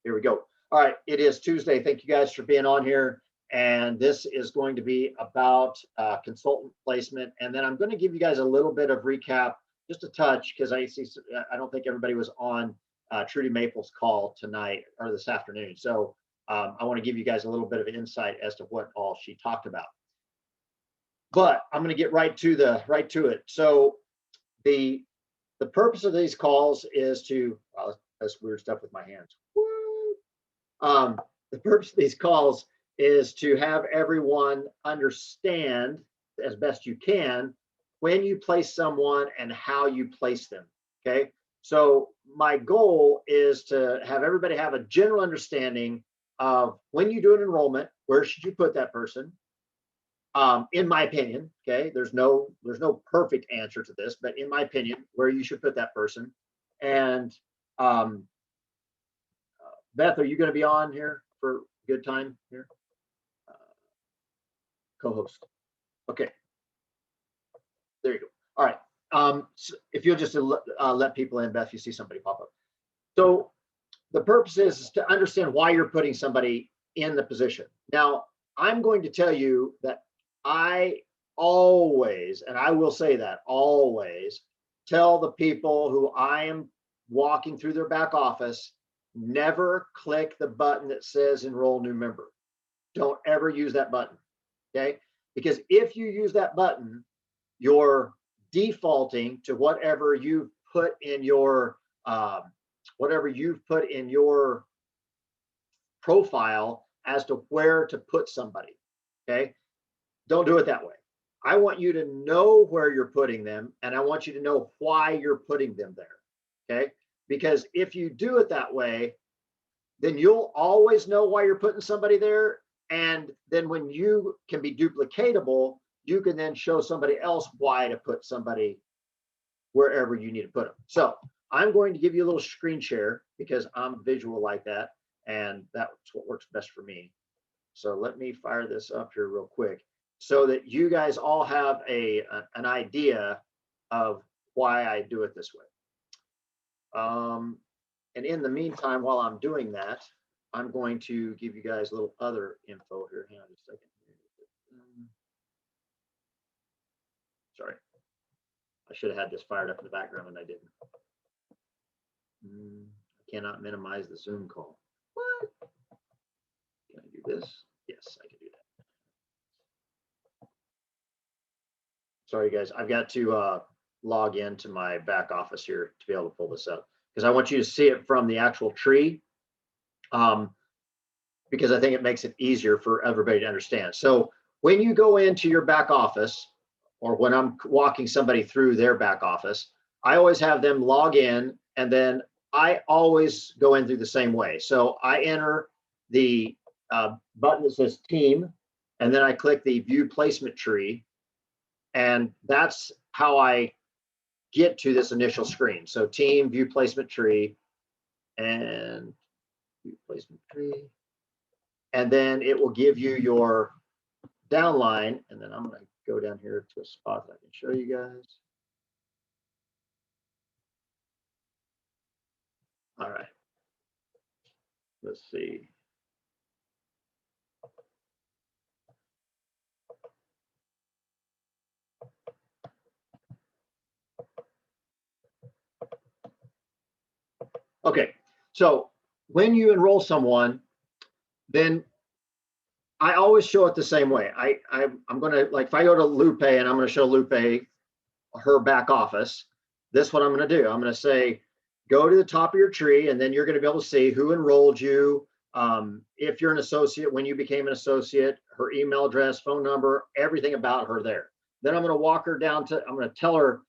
Here we go. All right, it is Tuesday. Thank you guys for being on here. And this is going to be about consultant placement. And then I'm going to give you guys a little bit of recap, just a touch, because I don't think everybody was on Trudy Maple's call tonight or this afternoon. So I want to give you guys a little bit of insight as to what all she talked about. But I'm going to get right to it. So the purpose of these calls is to, that's weird stuff with my hands. The purpose of these calls is to have everyone understand as best you can when you place someone and how you place them. Okay. So my goal is to have everybody have a general understanding of when you do an enrollment, where should you put that person? In my opinion, okay, there's no perfect answer to this, but in my opinion, where you should put that person. And Beth, are you going to be on here for a good time here? Co-host. Okay. There you go. All right. So if you'll just let people in, Beth, you see somebody pop up. So the purpose is to understand why you're putting somebody in the position. Now, I'm going to tell you that I always, and I will say that always, tell the people who I am walking through their back office, never click the button that says enroll new member. Don't ever use that button, okay? Because if you use that button, you're defaulting to whatever you've put in your profile as to where to put somebody, okay? Don't do it that way. I want you to know where you're putting them, and I want you to know why you're putting them there, okay? Because if you do it that way, then you'll always know why you're putting somebody there. And then when you can be duplicatable, you can then show somebody else why to put somebody wherever you need to put them. So I'm going to give you a little screen share because I'm visual like that, and that's what works best for me. So let me fire this up here real quick so that you guys all have an idea of why I do it this way. And in the meantime, while I'm doing that, I'm going to give you guys a little other info here. Hang on just a second. Sorry, I should have had this fired up in the background and I didn't. I cannot minimize the Zoom call. What? Can I do this? Yes, I can do that. Sorry, guys. I've got to log into my back office here to be able to pull this up because I want you to see it from the actual tree because I think it makes it easier for everybody to understand. So when you go into your back office or when I'm walking somebody through their back office, I always have them log in and then I always go in through the same way. So I enter the button that says team, and then I click the view placement tree. And that's how I get to this initial screen. So team, view placement tree, and view placement tree. And then it will give you your downline. And then I'm going to go down here to a spot that I can show you guys. All right. Let's see. Okay, so when you enroll someone, then I always show it the same way. I'm going to, like, if I go to Lupe and I'm going to show Lupe her back office, this is what I'm going to do. I'm going to say, go to the top of your tree, and then you're going to be able to see who enrolled you. If you're an associate, when you became an associate, her email address, phone number, everything about her there. Then I'm going to walk her down to, I'm going to tell her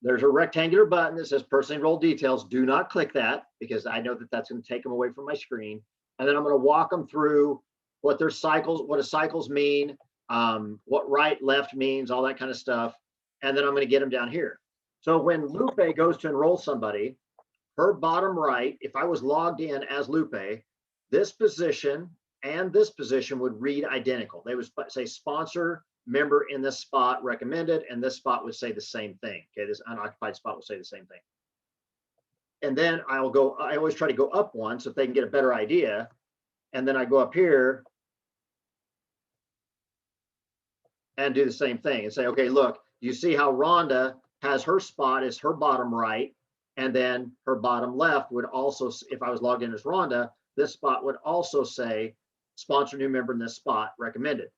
there's a rectangular button that says person enrolled details. Do not click that because I know that that's going to take them away from my screen. And then I'm going to walk them through what their cycles, what cycles mean, what right, left means, all that kind of stuff. And then I'm going to get them down here. So when Lupe goes to enroll somebody, her bottom right, if I was logged in as Lupe, this position and this position would read identical. They would say sponsor member in this spot recommended, and this spot would say the same thing. Okay, this unoccupied spot would say the same thing. And then I always try to go up one so they can get a better idea. And then I go up here and do the same thing and say, okay, look, you see how Rhonda has her spot as her bottom right, and then her bottom left would also, if I was logged in as Rhonda, this spot would also say sponsor new member in this spot recommended.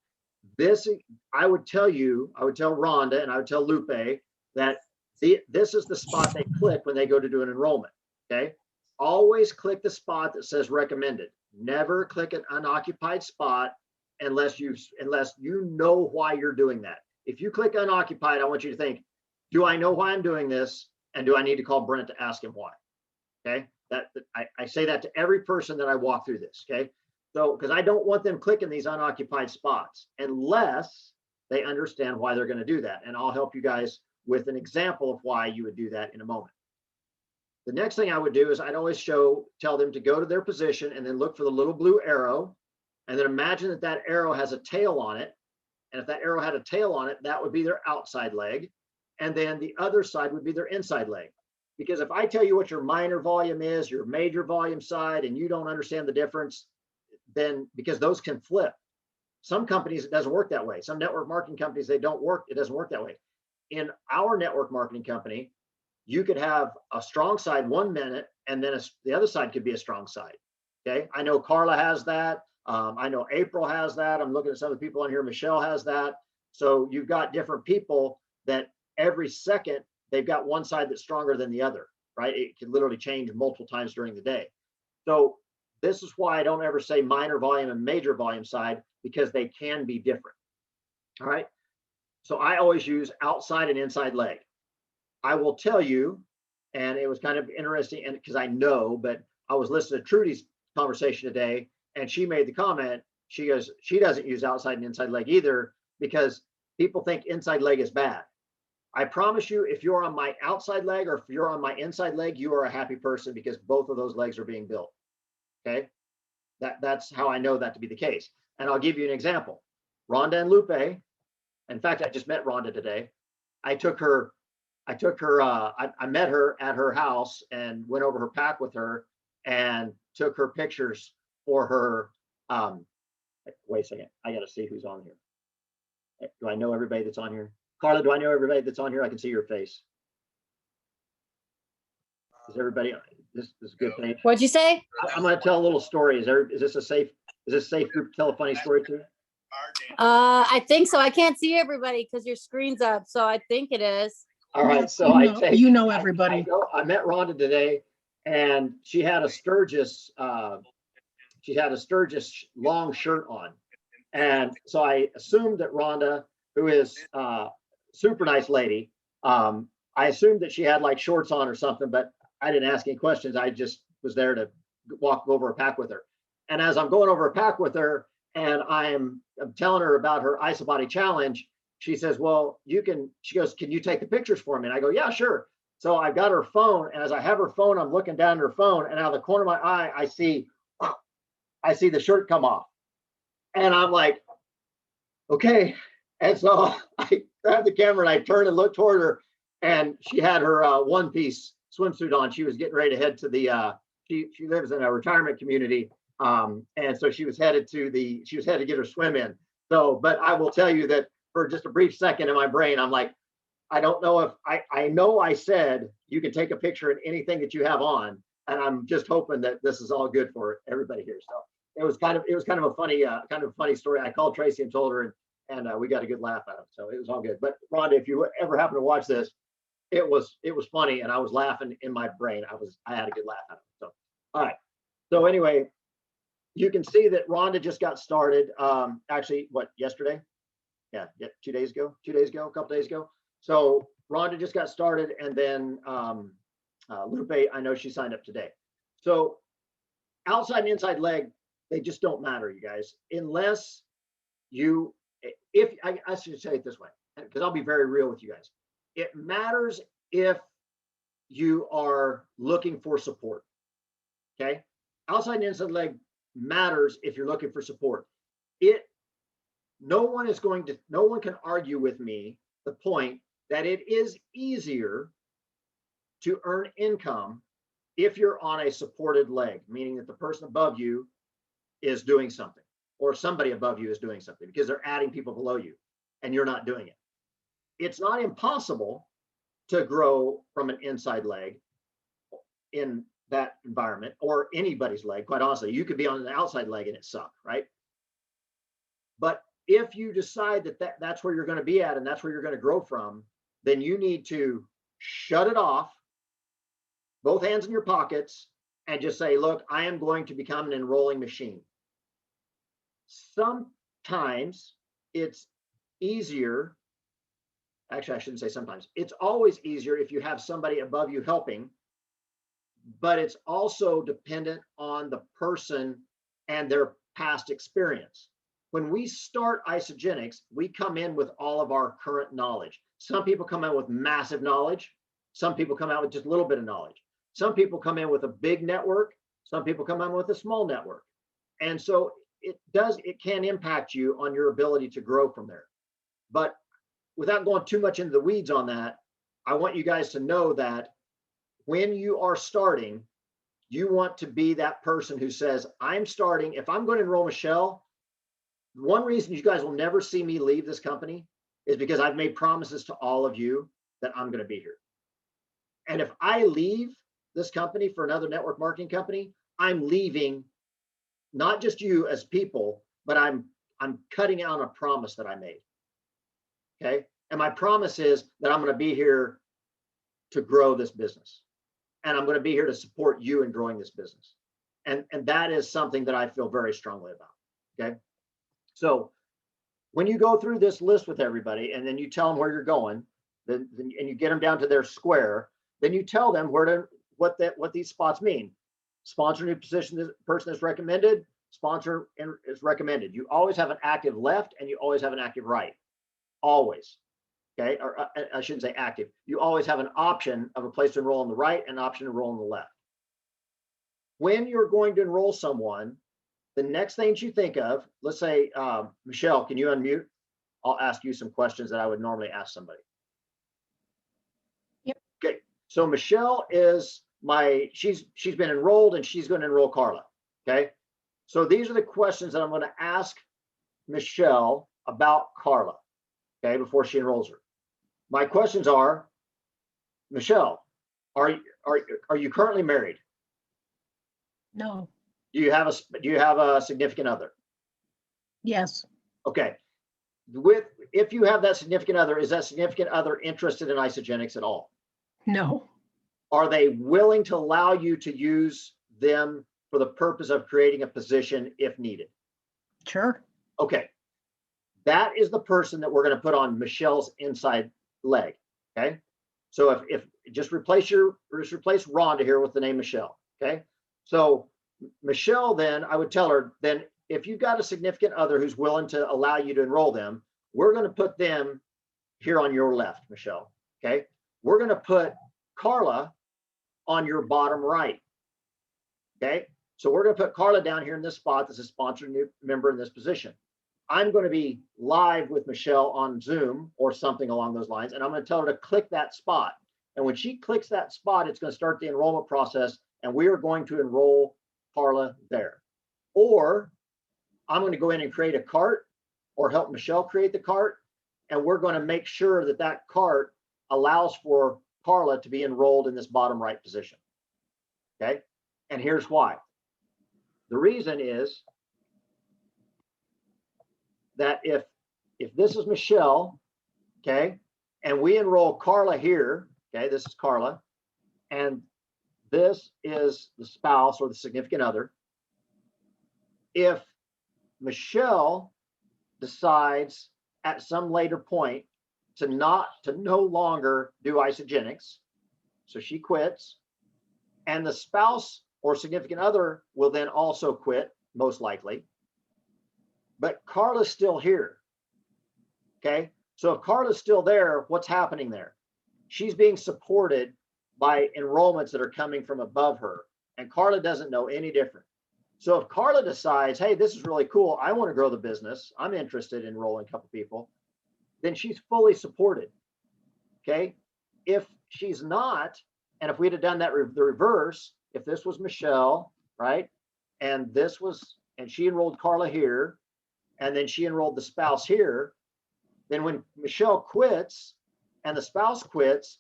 This, I would tell Rhonda and I would tell Lupe that this is the spot they click when they go to do an enrollment. Okay. Always click the spot that says recommended. Never click an unoccupied spot unless you know why you're doing that. If you click unoccupied, I want you to think, do I know why I'm doing this? And do I need to call Brent to ask him why? Okay. I say that to every person that I walk through this. Okay. So, because I don't want them clicking these unoccupied spots unless they understand why they're going to do that. And I'll help you guys with an example of why you would do that in a moment. The next thing I would do is I'd always tell them to go to their position and then look for the little blue arrow. And then imagine that that arrow has a tail on it. And if that arrow had a tail on it, that would be their outside leg. And then the other side would be their inside leg. Because if I tell you what your minor volume is, your major volume side, and you don't understand the difference, then because those can flip. Some companies, it doesn't work that way. Some network marketing companies, it doesn't work that way. In our network marketing company, you could have a strong side 1 minute, and then the other side could be a strong side. Okay. I know Carla has that. I know April has that. I'm looking at some of the people on here. Michelle has that. So you've got different people that every second they've got one side that's stronger than the other, right? It can literally change multiple times during the day. So this is why I don't ever say minor volume and major volume side, because they can be different. All right. So I always use outside and inside leg. I will tell you, and it was kind of interesting, and because I know, but I was listening to Trudy's conversation today, and she made the comment, she goes, she doesn't use outside and inside leg either, because people think inside leg is bad. I promise you, if you're on my outside leg or if you're on my inside leg, you are a happy person, because both of those legs are being built. Okay. That's how I know that to be the case. And I'll give you an example. Rhonda and Lupe, in fact, I just met Rhonda today. I met her at her house and went over her pack with her and took her pictures for her. Wait a second. I got to see who's on here. Do I know everybody that's on here? Carla, do I know everybody that's on here? I can see your face. Is everybody, this is a good thing. What'd you say? I'm going to tell a little story. Is this a safe group to tell a funny story to? I think so. I can't see everybody because your screen's up. So I think it is. All right. So you know everybody. I met Rhonda today, and she had a Sturgis long shirt on. And so I assumed that Rhonda, who is a super nice lady, I assumed that she had like shorts on or something, but I didn't ask any questions. I just was there to walk over a pack with her. And as I'm going over a pack with her and I'm telling her about her IsaBody challenge, she says, well, she goes, can you take the pictures for me? And I go, yeah, sure. So I've got her phone. And as I have her phone, I'm looking down at her phone, and out of the corner of my eye, I see the shirt come off. And I'm like, okay. And so I grabbed the camera and I turned and looked toward her, and she had her one-piece swimsuit on. She was getting ready to head to the, she lives in a retirement community. And so she was headed to get her swim in. So, but I will tell you that for just a brief second in my brain, I'm like, I don't know if I know I said you can take a picture in anything that you have on, and I'm just hoping that this is all good for everybody here. So it was kind of a funny story. I called Tracy and told her, and we got a good laugh out of it. So it was all good. But Rhonda, if you ever happen to watch this, it was funny, and I was laughing in my brain. I had a good laugh out of it. So all right. So anyway, you can see that Rhonda just got started. Actually, yesterday? Yeah, 2 days ago, a couple days ago. So Rhonda just got started, and then Lupe, I know she signed up today. So outside and inside leg, they just don't matter, you guys, unless I should say it this way, because I'll be very real with you guys. It matters if you are looking for support. Okay, outside and inside leg matters if you're looking for support. No one can argue with me the point that it is easier to earn income if you're on a supported leg, meaning that the person above you is doing something, or somebody above you is doing something because they're adding people below you and you're not doing it. It's not impossible to grow from an inside leg in that environment, or anybody's leg. Quite honestly, you could be on an outside leg and it suck, right? But if you decide that, that's where you're going to be at and that's where you're going to grow from, then you need to shut it off, both hands in your pockets, and just say, look, I am going to become an enrolling machine. Sometimes it's easier. Actually, I shouldn't say sometimes. It's always easier if you have somebody above you helping, but it's also dependent on the person and their past experience. When we start Isagenix, we come in with all of our current knowledge. Some people come in with massive knowledge. Some people come out with just a little bit of knowledge. Some people come in with a big network. Some people come in with a small network. And so it can impact you on your ability to grow from there. But without going too much into the weeds on that, I want you guys to know that when you are starting, you want to be that person who says, I'm starting, if I'm going to enroll Michelle, one reason you guys will never see me leave this company is because I've made promises to all of you that I'm going to be here. And if I leave this company for another network marketing company, I'm leaving not just you as people, but I'm cutting out a promise that I made. Okay. And my promise is that I'm going to be here to grow this business. And I'm going to be here to support you in growing this business. And that is something that I feel very strongly about. Okay. So when you go through this list with everybody and then you tell them where you're going, and you get them down to their square, then you tell them what these spots mean. Sponsor new position, this person is recommended, sponsor is recommended. You always have an active left and you always have an active right. Always. Okay. Or I shouldn't say active. You always have an option of a place to enroll on the right and an option to enroll on the left. When you're going to enroll someone, the next things you think of, let's say, Michelle, can you unmute? I'll ask you some questions that I would normally ask somebody. Yep. Okay. So Michelle is she's been enrolled and she's going to enroll Carla. Okay. So these are the questions that I'm going to ask Michelle about Carla. Okay. Before she enrolls her. My questions are, Michelle, are you currently married? No. Do you have a significant other? Yes. Okay. If you have that significant other, is that significant other interested in Isagenix at all? No. Are they willing to allow you to use them for the purpose of creating a position if needed? Sure. Okay. That is the person that we're going to put on Michelle's inside leg. Okay. So if just replace Rhonda here with the name Michelle. Okay. So Michelle, then I would tell her, then if you've got a significant other who's willing to allow you to enroll them, we're going to put them here on your left, Michelle. Okay. We're going to put Carla on your bottom right. Okay. So we're going to put Carla down here in this spot. This is sponsored new member in this position. I'm going to be live with Michelle on Zoom or something along those lines. And I'm going to tell her to click that spot. And when she clicks that spot, it's going to start the enrollment process. And we are going to enroll Carla there. Or I'm going to go in and create a cart or help Michelle create the cart. And we're going to make sure that that cart allows for Carla to be enrolled in this bottom right position. Okay. And here's why. The reason is that if this is Michelle, okay, and we enroll Carla here, okay, this is Carla, and this is the spouse or the significant other. If Michelle decides at some later point to no longer do Isagenix, so she quits, and the spouse or significant other will then also quit, most likely. But Carla's still here. Okay. So if Carla's still there, what's happening there? She's being supported by enrollments that are coming from above her. And Carla doesn't know any different. So if Carla decides, hey, this is really cool, I want to grow the business, I'm interested in enrolling a couple people, then she's fully supported. Okay. If she's not, and if we'd have done that the reverse, if this was Michelle, right? And she enrolled Carla here, and then she enrolled the spouse here. Then when Michelle quits and the spouse quits,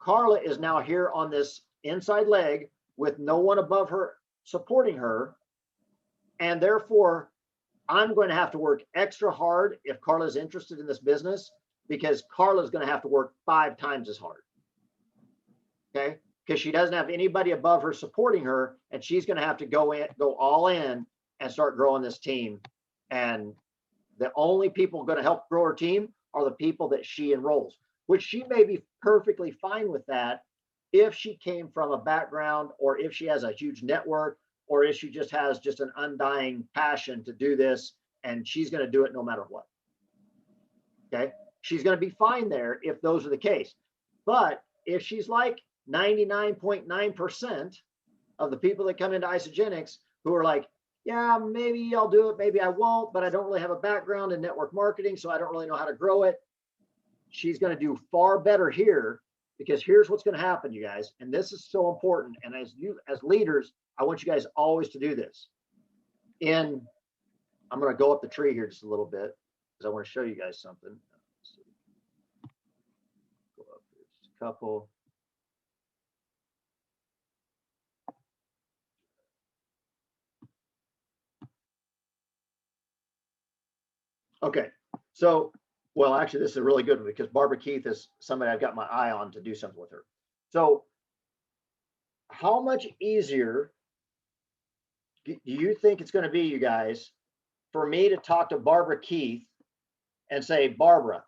Carla is now here on this inside leg with no one above her supporting her. And therefore, I'm going to have to work extra hard if Carla's interested in this business, because Carla's going to have to work 5 times as hard. Okay? Because she doesn't have anybody above her supporting her, and she's going to have to go all in and start growing this team. And the only people going to help grow her team are the people that she enrolls, which she may be perfectly fine with that if she came from a background, or if she has a huge network, or if she just has just an undying passion to do this, and she's going to do it no matter what. Okay. She's going to be fine there if those are the case. But if she's like 99.9% of the people that come into Isagenix who are like, yeah, maybe I'll do it, maybe I won't, but I don't really have a background in network marketing, so I don't really know how to grow it. She's going to do far better here, because here's what's going to happen, you guys. And this is so important. And as leaders, I want you guys always to do this. I'm going to go up the tree here just a little bit, because I want to show you guys something. Let's see. Go up here just a couple. Okay, so, well, actually, this is a really good one, because Barbara Keith is somebody I've got my eye on to do something with her. So how much easier do you think it's going to be, you guys, for me to talk to Barbara Keith and say, Barbara,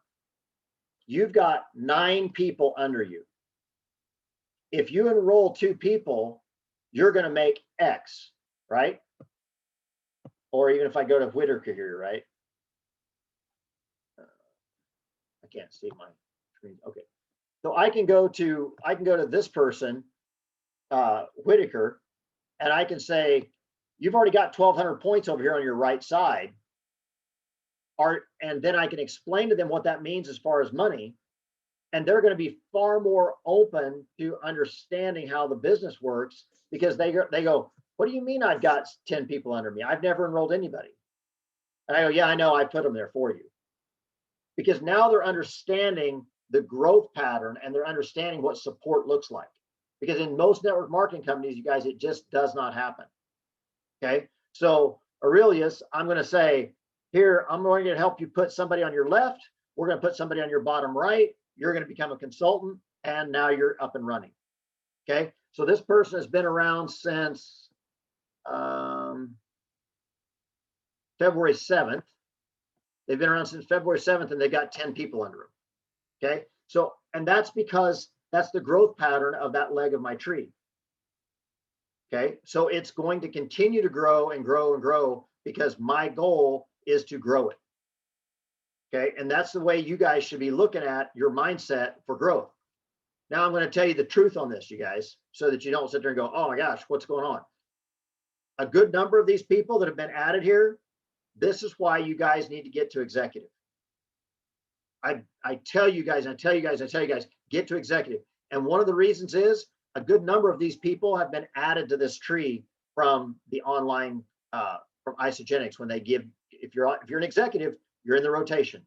you've got 9 people under you. If you enroll 2 people, you're going to make X, right? Or even if I go to Whitaker here, right? I can't see my screen. Okay. So I can go to this person, Whitaker, and I can say, you've already got 1,200 points over here on your right side. And then I can explain to them what that means as far as money. And they're going to be far more open to understanding how the business works, because they go, what do you mean I've got 10 people under me? I've never enrolled anybody. And I go, yeah, I know, I put them there for you. Because now they're understanding the growth pattern, and they're understanding what support looks like. Because in most network marketing companies, you guys, it just does not happen. Okay. So Aurelius, I'm going to say, here, I'm going to help you put somebody on your left. We're going to put somebody on your bottom right. You're going to become a consultant, and now you're up and running. Okay. So this person has been around since February 7th. They've been around since February 7th, and they got 10 people under them. Okay. So, and that's because that's the growth pattern of that leg of my tree. Okay. So it's going to continue to grow and grow and grow, because my goal is to grow it. Okay. And that's the way you guys should be looking at your mindset for growth. Now I'm going to tell you the truth on this, you guys, so that you don't sit there and go, oh my gosh, what's going on? A good number of these people that have been added here, this is why you guys need to get to executive. I tell you guys, get to executive. And one of the reasons is a good number of these people have been added to this tree from the online, from Isagenix. When they give, if you're an executive, you're in the rotation.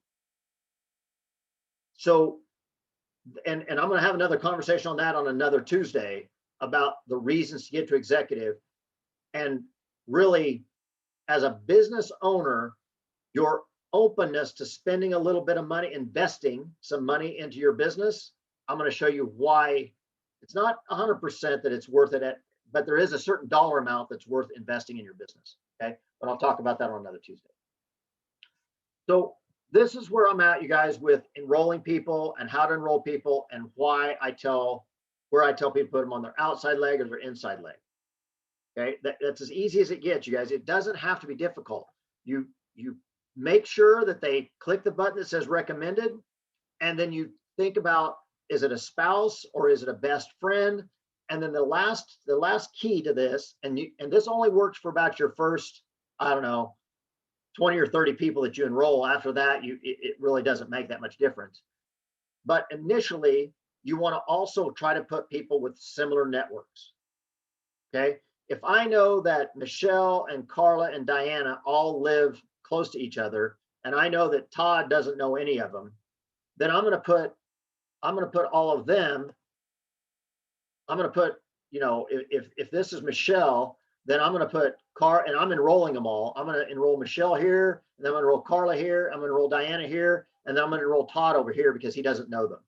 So, and I'm going to have another conversation on that on another Tuesday about the reasons to get to executive. And really, as a business owner, your openness to spending a little bit of money, investing some money into your business, I'm going to show you why it's not 100% that it's worth it, but there is a certain dollar amount that's worth investing in your business. Okay. But I'll talk about that on another Tuesday. So this is where I'm at, you guys, with enrolling people and how to enroll people, and why I tell people to put them on their outside leg or their inside leg. Okay. That's as easy as it gets, you guys. It doesn't have to be difficult. You make sure that they click the button that says recommended, and then you think about, is it a spouse or is it a best friend? And then the last key to this, and this only works for about your first, I don't know, 20 or 30 people that you enroll. After that, it really doesn't make that much difference. But initially, you want to also try to put people with similar networks. Okay. If I know that Michelle and Carla and Diana all live close to each other, and I know that Todd doesn't know any of them, then I'm going to put all of them. I'm going to put, if this is Michelle, then I'm going to put and I'm enrolling them all. I'm going to enroll Michelle here, and then I'm going to enroll Carla here. I'm going to enroll Diana here, and then I'm going to enroll Todd over here because he doesn't know them.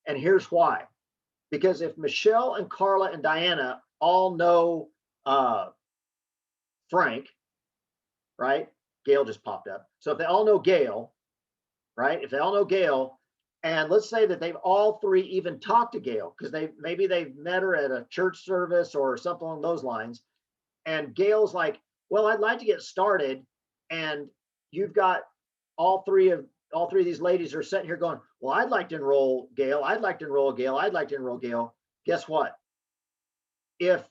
And here's why. Because if Michelle and Carla and Diana all know Frank, right? Gail just popped up. So if they all know Gail, right? If they all know Gail, and let's say that they've all three even talked to Gail because maybe they've met her at a church service or something along those lines. And Gail's like, well, I'd like to get started. And you've got all three of these ladies are sitting here going, well, I'd like to enroll Gail. I'd like to enroll Gail. I'd like to enroll Gail. Guess what? If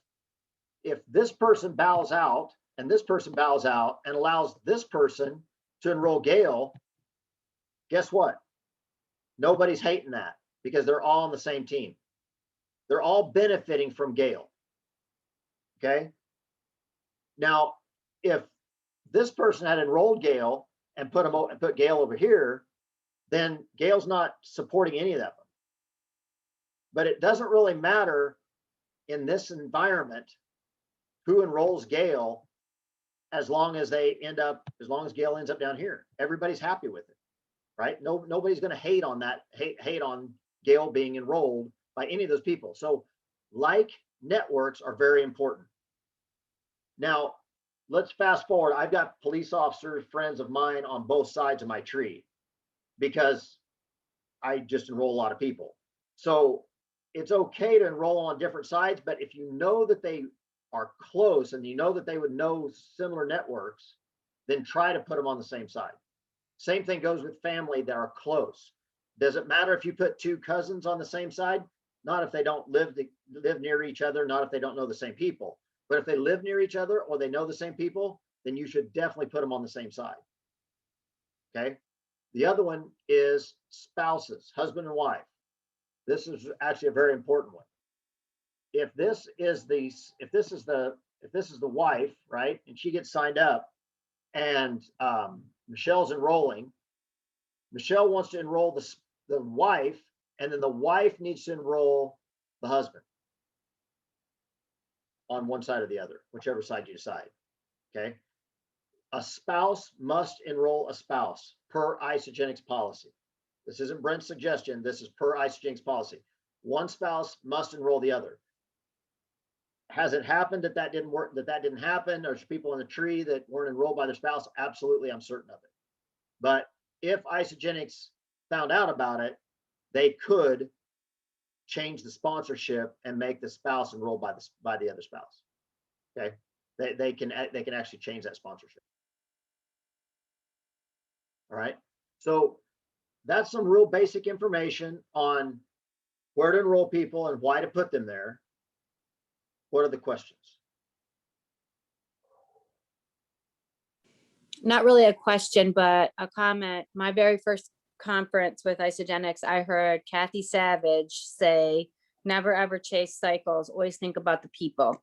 this person bows out and this person bows out and allows this person to enroll Gail, guess what? Nobody's hating that because they're all on the same team. They're all benefiting from Gail. Okay. Now, if this person had enrolled Gail and put Gail over here, then Gail's not supporting any of them. But it doesn't really matter in this environment who enrolls Gail as long as Gail ends up down here. Everybody's happy with it, right? Nobody's going to hate on that, hate on Gail being enrolled by any of those people. So like networks are very important. Now, let's fast forward. I've got police officers, friends of mine on both sides of my tree because I just enroll a lot of people. So it's okay to enroll on different sides, but if you know that they are close and you know that they would know similar networks, then try to put them on the same side. Same thing goes with family that are close. Does it matter if you put two cousins on the same side? Not if they don't live near each other, not if they don't know the same people. But if they live near each other or they know the same people, then you should definitely put them on the same side. Okay. The other one is spouses, husband and wife. This is actually a very important one. If this is the wife, right, and she gets signed up, and Michelle's enrolling, Michelle wants to enroll the wife, and then the wife needs to enroll the husband on one side or the other, whichever side you decide. Okay. A spouse must enroll a spouse per Isagenix policy. This isn't Brent's suggestion. This is per Isagenix policy. One spouse must enroll the other. Has it happened that didn't work, that didn't happen? There's people in the tree that weren't enrolled by their spouse? Absolutely, I'm certain of it. But if Isagenix found out about it, they could change the sponsorship and make the spouse enrolled by the other spouse. Okay, they can actually change that sponsorship. All right, so that's some real basic information on where to enroll people and why to put them there. What are the questions? Not really a question, but a comment. My very first conference with Isagenix, I heard Kathy Savage say, never ever chase cycles, always think about the people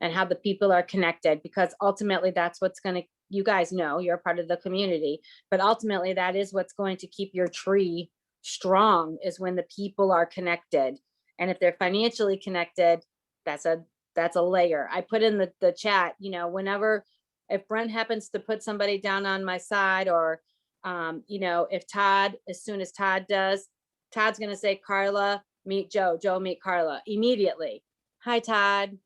and how the people are connected, because ultimately that's what's going to, you guys know, you're a part of the community, but ultimately that is what's going to keep your tree strong, is when the people are connected. And if they're financially connected, that's a layer. I put in the chat, whenever, if Brent happens to put somebody down on my side, or if Todd, as soon as Todd does, Todd's going to say, Carla, meet Joe, Joe, meet Carla immediately. Hi, Todd.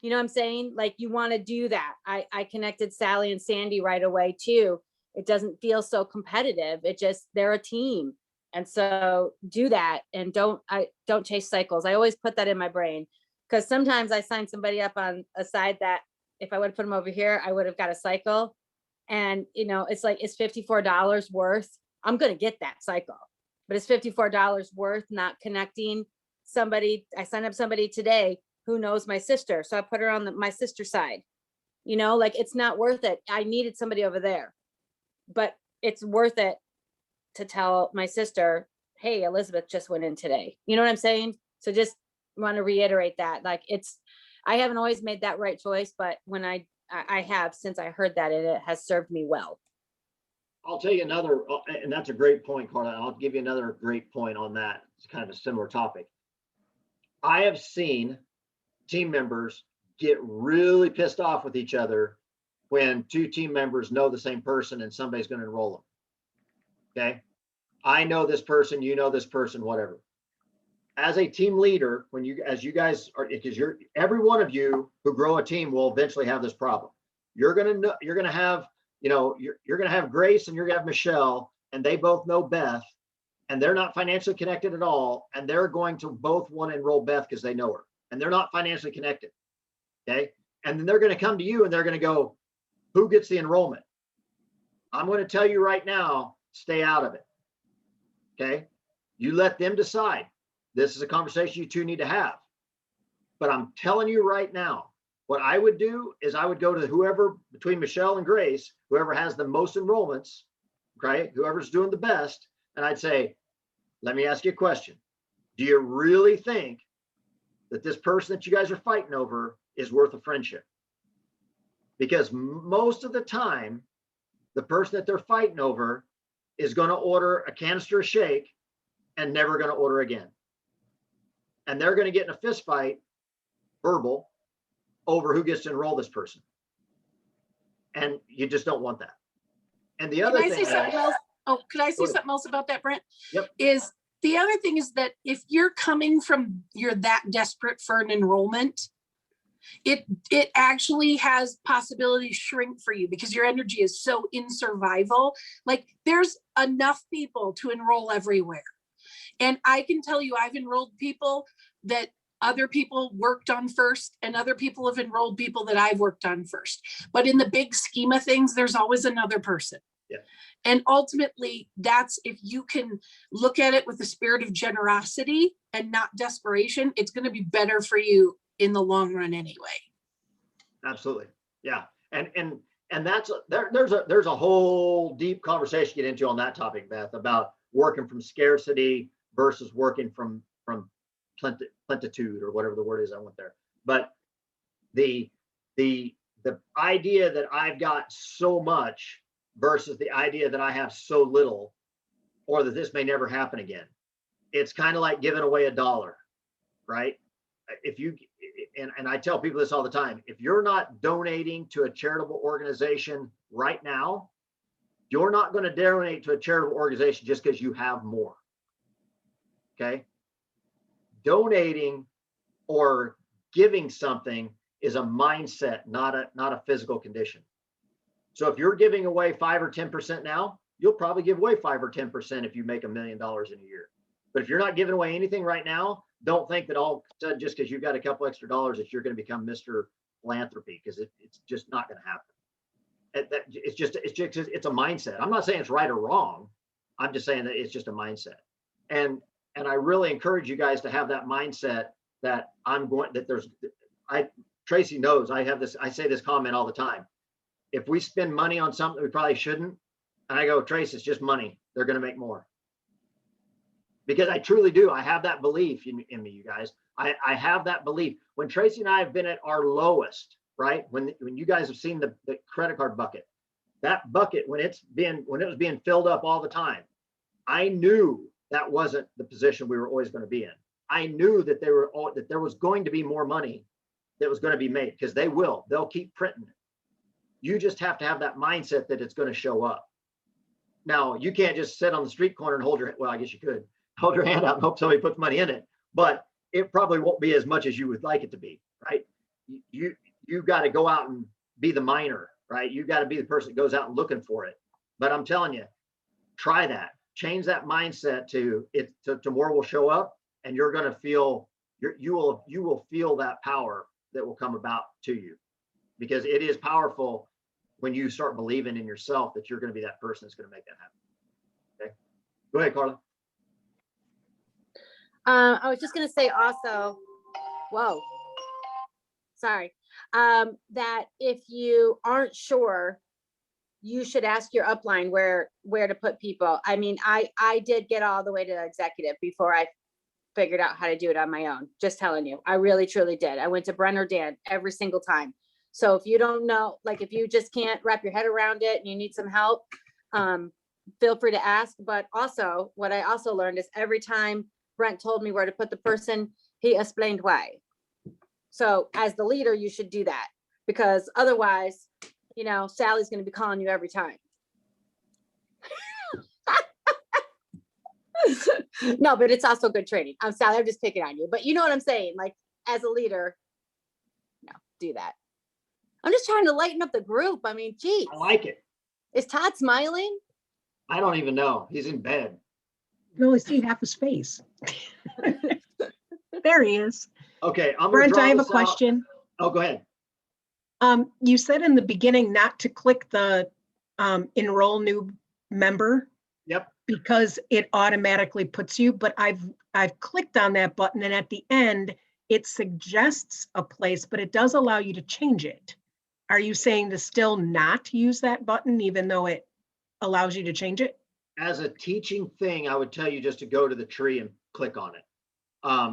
You know what I'm saying? Like, you want to do that. I connected Sally and Sandy right away too. It doesn't feel so competitive. They're a team. And so do that, and don't chase cycles. I always put that in my brain, because sometimes I sign somebody up on a side that if I would have put them over here, I would have got a cycle. And, it's like, it's $54 worth. I'm going to get that cycle, but it's $54 worth not connecting somebody. I signed up somebody today who knows my sister. So I put her on my sister's side, it's not worth it. I needed somebody over there, but it's worth it to tell my sister, hey, Elizabeth just went in today. You know what I'm saying? So just want to reiterate that, I haven't always made that right choice, but when I have, since I heard that, and it has served me well. I'll tell you another, and that's a great point, Carla. I'll give you another great point on that. It's kind of a similar topic. I have seen team members get really pissed off with each other when two team members know the same person and somebody's going to enroll them. Okay. I know this person, you know this person, whatever. As a team leader, as you guys are, because every one of you who grow a team will eventually have this problem. You're going to have, you're going to have Grace and you're going to have Michelle, and they both know Beth, and they're not financially connected at all. And they're going to both want to enroll Beth because they know her, and they're not financially connected. Okay. And then they're going to come to you and they're going to go, who gets the enrollment? I'm going to tell you right now, stay out of it. Okay. You let them decide. This is a conversation you two need to have. But I'm telling you right now, what I would do is I would go to whoever between Michelle and Grace, whoever has the most enrollments, okay, whoever's doing the best. And I'd say, let me ask you a question. Do you really think that this person that you guys are fighting over is worth a friendship? Because most of the time, the person that they're fighting over is going to order a canister of shake and never going to order again. And they're going to get in a fist fight, verbal, over who gets to enroll this person. And you just don't want that. And the other Can I thing say something else? Oh, could I say Go ahead. something else about that, Brent? Yep. Is the other thing is that if you're coming from, you're that desperate for an enrollment, it actually has possibility to shrink for you because your energy is so in survival. Like there's enough people to enroll everywhere. And I can tell you, I've enrolled people that other people worked on first, and other people have enrolled people that I've worked on first. But in the big scheme of things, there's always another person. Yeah. And ultimately, that's if you can look at it with the spirit of generosity and not desperation, it's going to be better for you in the long run anyway. Absolutely. Yeah. And that's there's a whole deep conversation to get into on that topic, Beth, about working from scarcity versus working from plenitude, or whatever the word is I want there. But the idea that I've got so much versus the idea that I have so little, or that this may never happen again. It's kind of like giving away $1, right? If you, and I tell people this all the time, if you're not donating to a charitable organization right now, you're not going to donate to a charitable organization just because you have more. Okay. Donating or giving something is a mindset, not a physical condition. So if you're giving away 5 or 10% now, you'll probably give away 5 or 10% if you make $1 million in a year. But if you're not giving away anything right now, don't think that all of a sudden just because you've got a couple extra dollars that you're going to become Mr. Philanthropy, because it's just not going to happen. It's a mindset. I'm not saying it's right or wrong. I'm just saying that it's just a mindset. And I really encourage you guys to have that mindset that Tracy knows I say this comment all the time. If we spend money on something we probably shouldn't, and I go, Trace, it's just money, they're going to make more. Because I truly do. I have that belief in me, you guys. I have that belief. When Tracy and I have been at our lowest, right? When you guys have seen the credit card bucket, that bucket, when it was being filled up all the time, I knew that wasn't the position we were always going to be in. I knew that there was going to be more money that was going to be made, because they'll keep printing it. You just have to have that mindset that it's going to show up. Now, you can't just sit on the street corner and I guess you could hold your hand out and hope somebody puts money in it, but it probably won't be as much as you would like it to be, right? You've got to go out and be the miner, right? You've got to be the person that goes out and looking for it. But I'm telling you, try that. Change that mindset to more will show up, and you're going to feel, you will feel that power that will come about to you, because it is powerful when you start believing in yourself that you're going to be that person that's going to make that happen. Okay, go ahead, Carla. I was just going to say also, that if you aren't sure, you should ask your upline where to put people. I mean, I did get all the way to executive before I figured out how to do it on my own. Just telling you, I really truly did. I went to Brenner Dan every single time. So if you don't know, like if you just can't wrap your head around it and you need some help, feel free to ask. But also what I also learned is every time Brent told me where to put the person, he explained why. So as the leader, you should do that, because otherwise, you know, Sally's going to be calling you every time. No, but it's also good training. I'm Sally, I'm just picking on you, but you know what I'm saying? Like as a leader, no, do that. I'm just trying to lighten up the group. I mean, geez, I like it. is Todd smiling? I don't even know. He's in bed. You can only see half his face. There he is. Okay, I'm gonna Brent, draw I have a this out. question. Oh, go ahead. You said in the beginning not to click the enroll new member Yep. because it automatically puts you, but I've clicked on that button and at the end it suggests a place, but it does allow you to change it. Are you saying to still not use that button even though it allows you to change it? As a teaching thing, I would tell you just to go to the tree and click on it.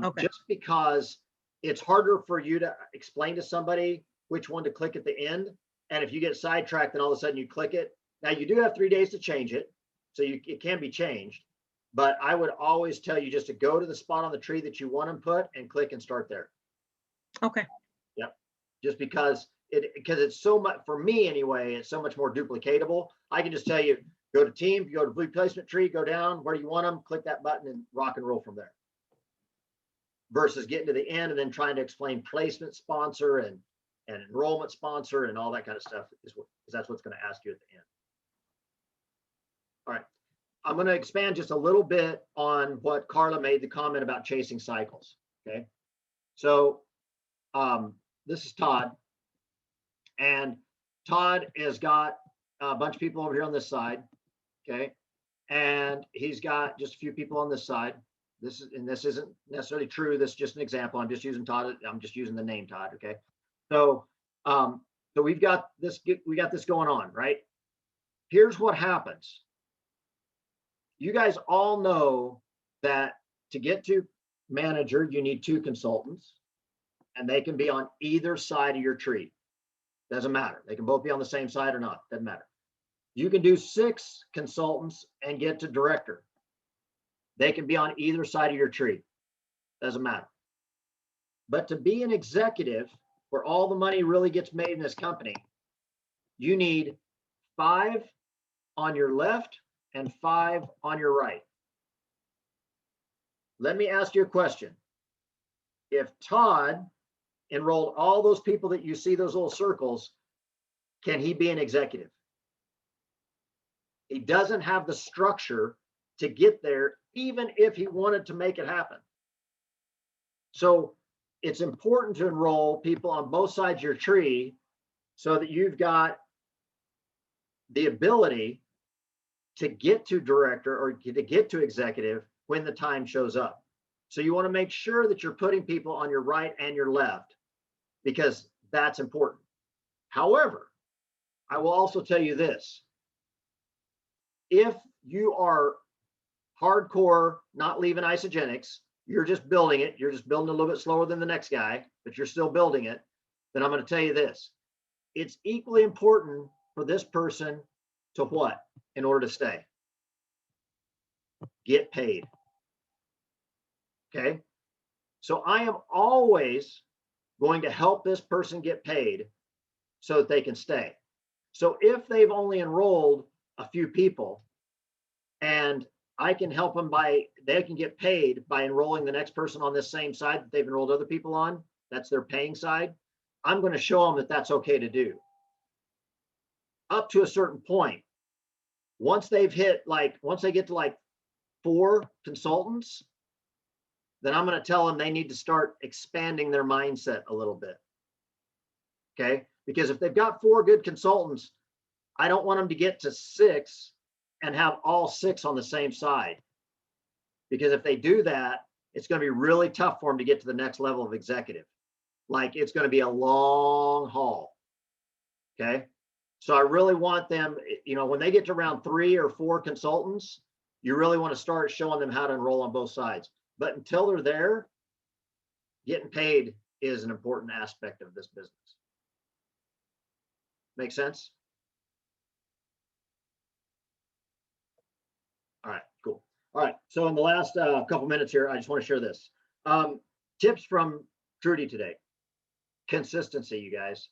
Okay. Just because it's harder for you to explain to somebody which one to click at the end. And if you get sidetracked and all of a sudden you click it, now you do have 3 days to change it. So it can be changed, but I would always tell you just to go to the spot on the tree that you want them put and click and start there. Okay. Just because it's so much, for me anyway, it's so much more duplicatable. I can just tell you, go to team, you go to blue placement tree, go down where you want them, click that button and rock and roll from there. Versus getting to the end and then trying to explain placement sponsor and enrollment sponsor and all that kind of stuff is what, because that's what's going to ask you at the end. All right. I'm going to expand just a little bit on what Carla made the comment about chasing cycles. Okay. So this is Todd. And Todd has got a bunch of people over here on this side. Okay. And he's got just a few people on this side. This isn't necessarily true. This is just an example. I'm just using Todd. I'm just using the name Todd. Okay. So, so we got this going on, right? Here's what happens. You guys all know that to get to manager, you need 2 consultants and they can be on either side of your tree. Doesn't matter. They can both be on the same side or not. Doesn't matter. You can do 6 consultants and get to director. They can be on either side of your tree. Doesn't matter. But to be an executive where all the money really gets made in this company, you need 5 on your left and 5 on your right. Let me ask you a question. If Todd enrolled all those people that you see, those little circles, can he be an executive? He doesn't have the structure to get there, even if he wanted to make it happen. So it's important to enroll people on both sides of your tree so that you've got the ability to get to director or to get to executive when the time shows up. So you want to make sure that you're putting people on your right and your left because that's important. However, I will also tell you this. If you are hardcore, not leaving Isagenix, you're just building it, you're just building a little bit slower than the next guy, but you're still building it, then I'm going to tell you this. It's equally important for this person to what in order to stay? Get paid. Okay. So I am always going to help this person get paid so that they can stay. So if they've only enrolled a few people and I can help them they can get paid by enrolling the next person on this same side that they've enrolled other people on, that's their paying side, I'm going to show them that that's okay to do. Up to a certain point. Once they get to like 4 consultants, then I'm going to tell them they need to start expanding their mindset a little bit. Okay. Because if they've got 4 good consultants, I don't want them to get to 6 and have all 6 on the same side. Because if they do that, it's going to be really tough for them to get to the next level of executive. Like it's going to be a long haul. Okay. So I really want them, when they get to around 3 or 4 consultants, you really want to start showing them how to enroll on both sides. But until they're there, getting paid is an important aspect of this business. Make sense? All right, cool. All right, so in the last couple minutes here, I just want to share this. Tips from Trudy today. Consistency, you guys.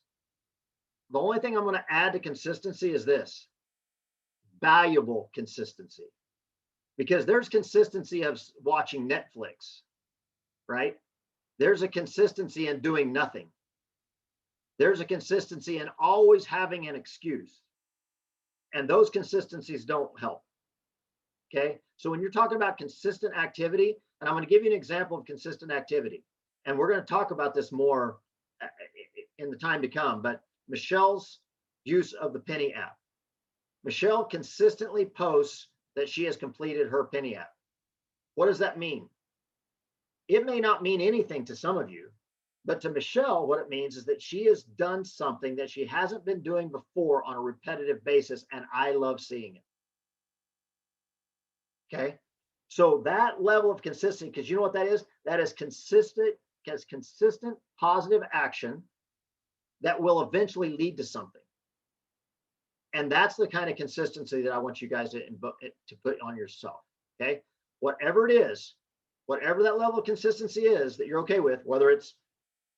The only thing I'm going to add to consistency is this: valuable consistency. Because there's consistency of watching Netflix, right? There's a consistency in doing nothing. There's a consistency in always having an excuse. And those consistencies don't help. Okay, so when you're talking about consistent activity, and I'm going to give you an example of consistent activity, and we're going to talk about this more in the time to come, but Michelle's use of the Penny app. Michelle consistently posts that she has completed her Penny app. What does that mean? It may not mean anything to some of you, but to Michelle, what it means is that she has done something that she hasn't been doing before on a repetitive basis, and I love seeing it. Okay, so that level of consistency, because you know what that is? That is consistent positive action that will eventually lead to something. And that's the kind of consistency that I want you guys to put on yourself. Okay, whatever it is, whatever that level of consistency is that you're okay with, whether it's,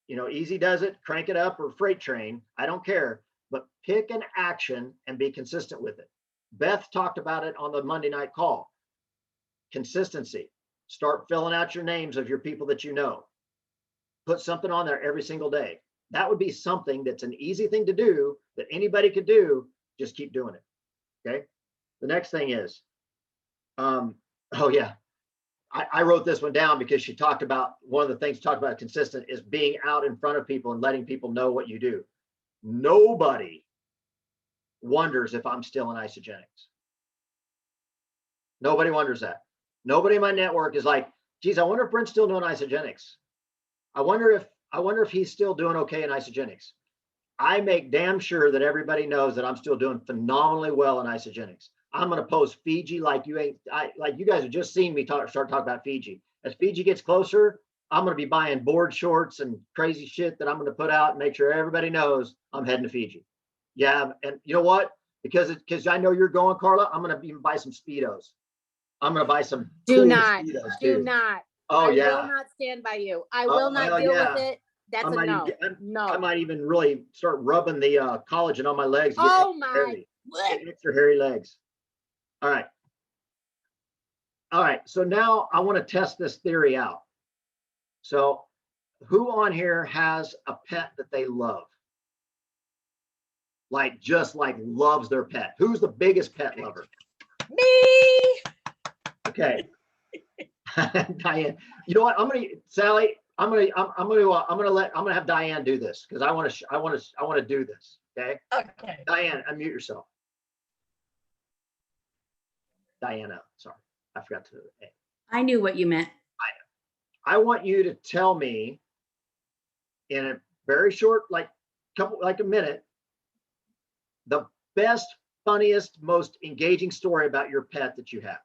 you know, easy does it, crank it up, or freight train, I don't care, but pick an action and be consistent with it. Beth talked about it on the Monday night call. Consistency. Start filling out your names of your people that you know. Put something on there every single day. That would be something that's an easy thing to do that anybody could do. Just keep doing it. Okay. The next thing is, oh yeah, I wrote this one down because she talked about, one of the things talked about consistent is being out in front of people and letting people know what you do. Nobody wonders if I'm still in Isagenix. Nobody wonders that. Nobody in my network is like, geez, I wonder if Brent's still doing Isagenix. I wonder if he's still doing okay in Isagenix. I make damn sure that everybody knows that I'm still doing phenomenally well in Isagenix. I'm going to post Fiji like you ain't, like you guys have just seen me start talking about Fiji. As Fiji gets closer, I'm going to be buying board shorts and crazy shit that I'm going to put out and make sure everybody knows I'm heading to Fiji. Yeah, and you know what? Because I know you're going, Carla, I'm going to even buy some Speedos. I'm going to buy some. Do cool not, Speedos, do dude. not. Oh, I yeah. will not stand by you. I Oh, will not hell deal yeah. with it. That's a no. I might even really start rubbing the collagen on my legs. To get Oh extra my. hairy, get extra hairy legs. All right. All right. So now I want to test this theory out. So who on here has a pet that they love? Like just like loves their pet. Who's the biggest pet lover? Me. Okay. Diane, you know what? Sally, I'm gonna have Diane do this because I want to do this. Okay. Okay. Diane, unmute yourself. Diana, sorry, I forgot to. I knew what you meant. I want you to tell me in a very short, like a minute, the best, funniest, most engaging story about your pet that you have.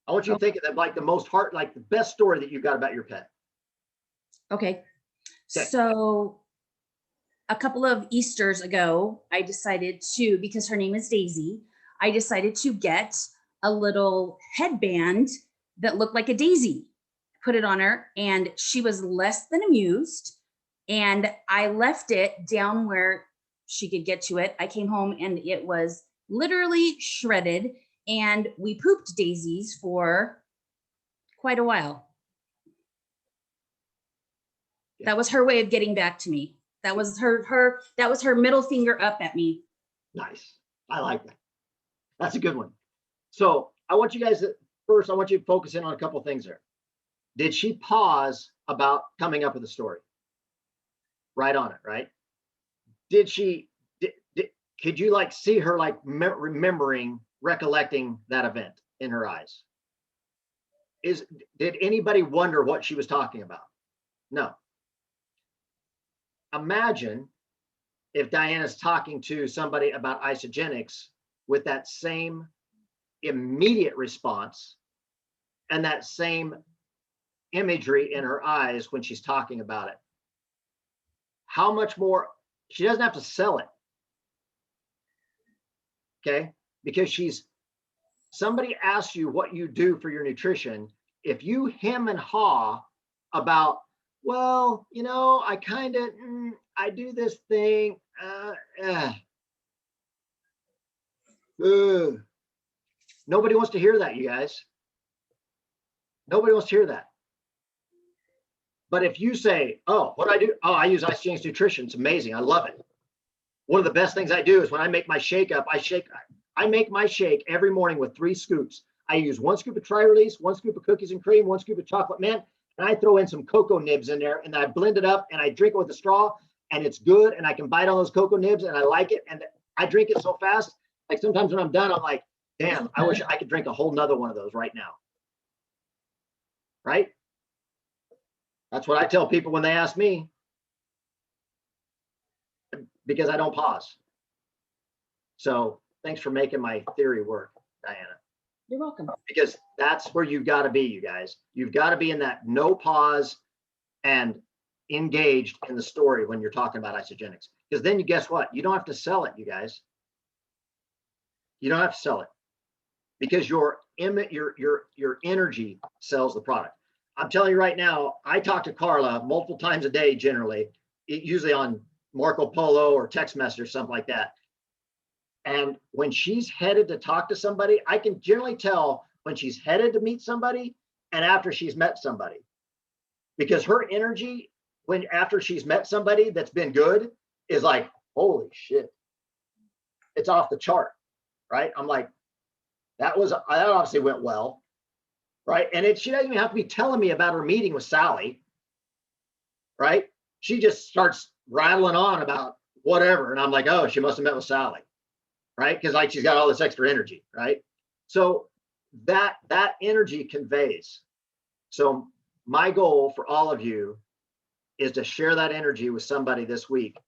I want you to think of that like the most like the best story that you got about your pet. Okay. Okay. So a couple of Easters ago, I decided to, because her name is Daisy, I decided to get a little headband that looked like a daisy, put it on her, and she was less than amused. And I left it down where she could get to it. I came home and it was literally shredded, and we pooped daisies for quite a while. That was her way of getting back to me. That was her middle finger up at me. Nice. I like that. That's a good one. So I want you guys I want you to focus in on a couple of things there. Did she pause about coming up with a story? Right on it, right? Could you like see her like recollecting that event in her eyes? Did anybody wonder what she was talking about? No. Imagine if Diana's talking to somebody about Isagenix with that same immediate response and that same imagery in her eyes when she's talking about it. How much more, she doesn't have to sell it. Okay, because somebody asks you what you do for your nutrition. If you hem and haw about, well, you know, I kind of, I do this thing. Nobody wants to hear that, you guys. Nobody wants to hear that. But if you say, oh, what do I do? Oh, I use Isagenix Nutrition. It's amazing. I love it. One of the best things I do is when I make my shake up, I make my shake every morning with 3 scoops. I use 1 scoop of Tri-Release, 1 scoop of cookies and cream, 1 scoop of chocolate mint, and I throw in some cocoa nibs in there, and then I blend it up and I drink it with a straw, and it's good, and I can bite on those cocoa nibs and I like it, and I drink it so fast. Like sometimes when I'm done, I'm like, damn, I wish I could drink a whole nother one of those right now. Right? That's what I tell people when they ask me, because I don't pause. So thanks for making my theory work, Diana. You're welcome. Because that's where you've got to be, you guys. You've got to be in that no pause and engaged in the story when you're talking about Isagenix. Because then you guess what? You don't have to sell it, you guys. You don't have to sell it because your energy sells the product. I'm telling you right now, I talk to Carla multiple times a day, generally, usually on Marco Polo or text message or something like that. And when she's headed to talk to somebody, I can generally tell when she's headed to meet somebody and after she's met somebody, because her energy after she's met somebody that's been good is like, holy shit, it's off the chart, right? I'm like, that obviously went well, right? And she doesn't even have to be telling me about her meeting with Sally, right? She just starts rattling on about whatever. And I'm like, oh, she must have met with Sally, right? Because like she's got all this extra energy, right? So that energy conveys. So my goal for all of you is to share that energy with somebody this week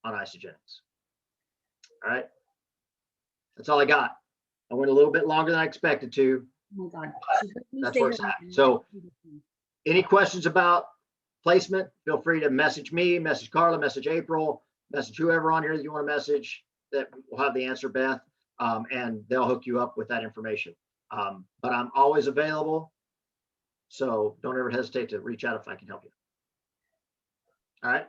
on Isagenix. All right. That's all I got. I went a little bit longer than I expected to. Oh my God. That's where it's at. So any questions about placement, feel free to message me, message Carla, message April, message whoever on here that you want to message, that will have the answer, Beth, and they'll hook you up with that information. But I'm always available. So don't ever hesitate to reach out if I can help you. All right.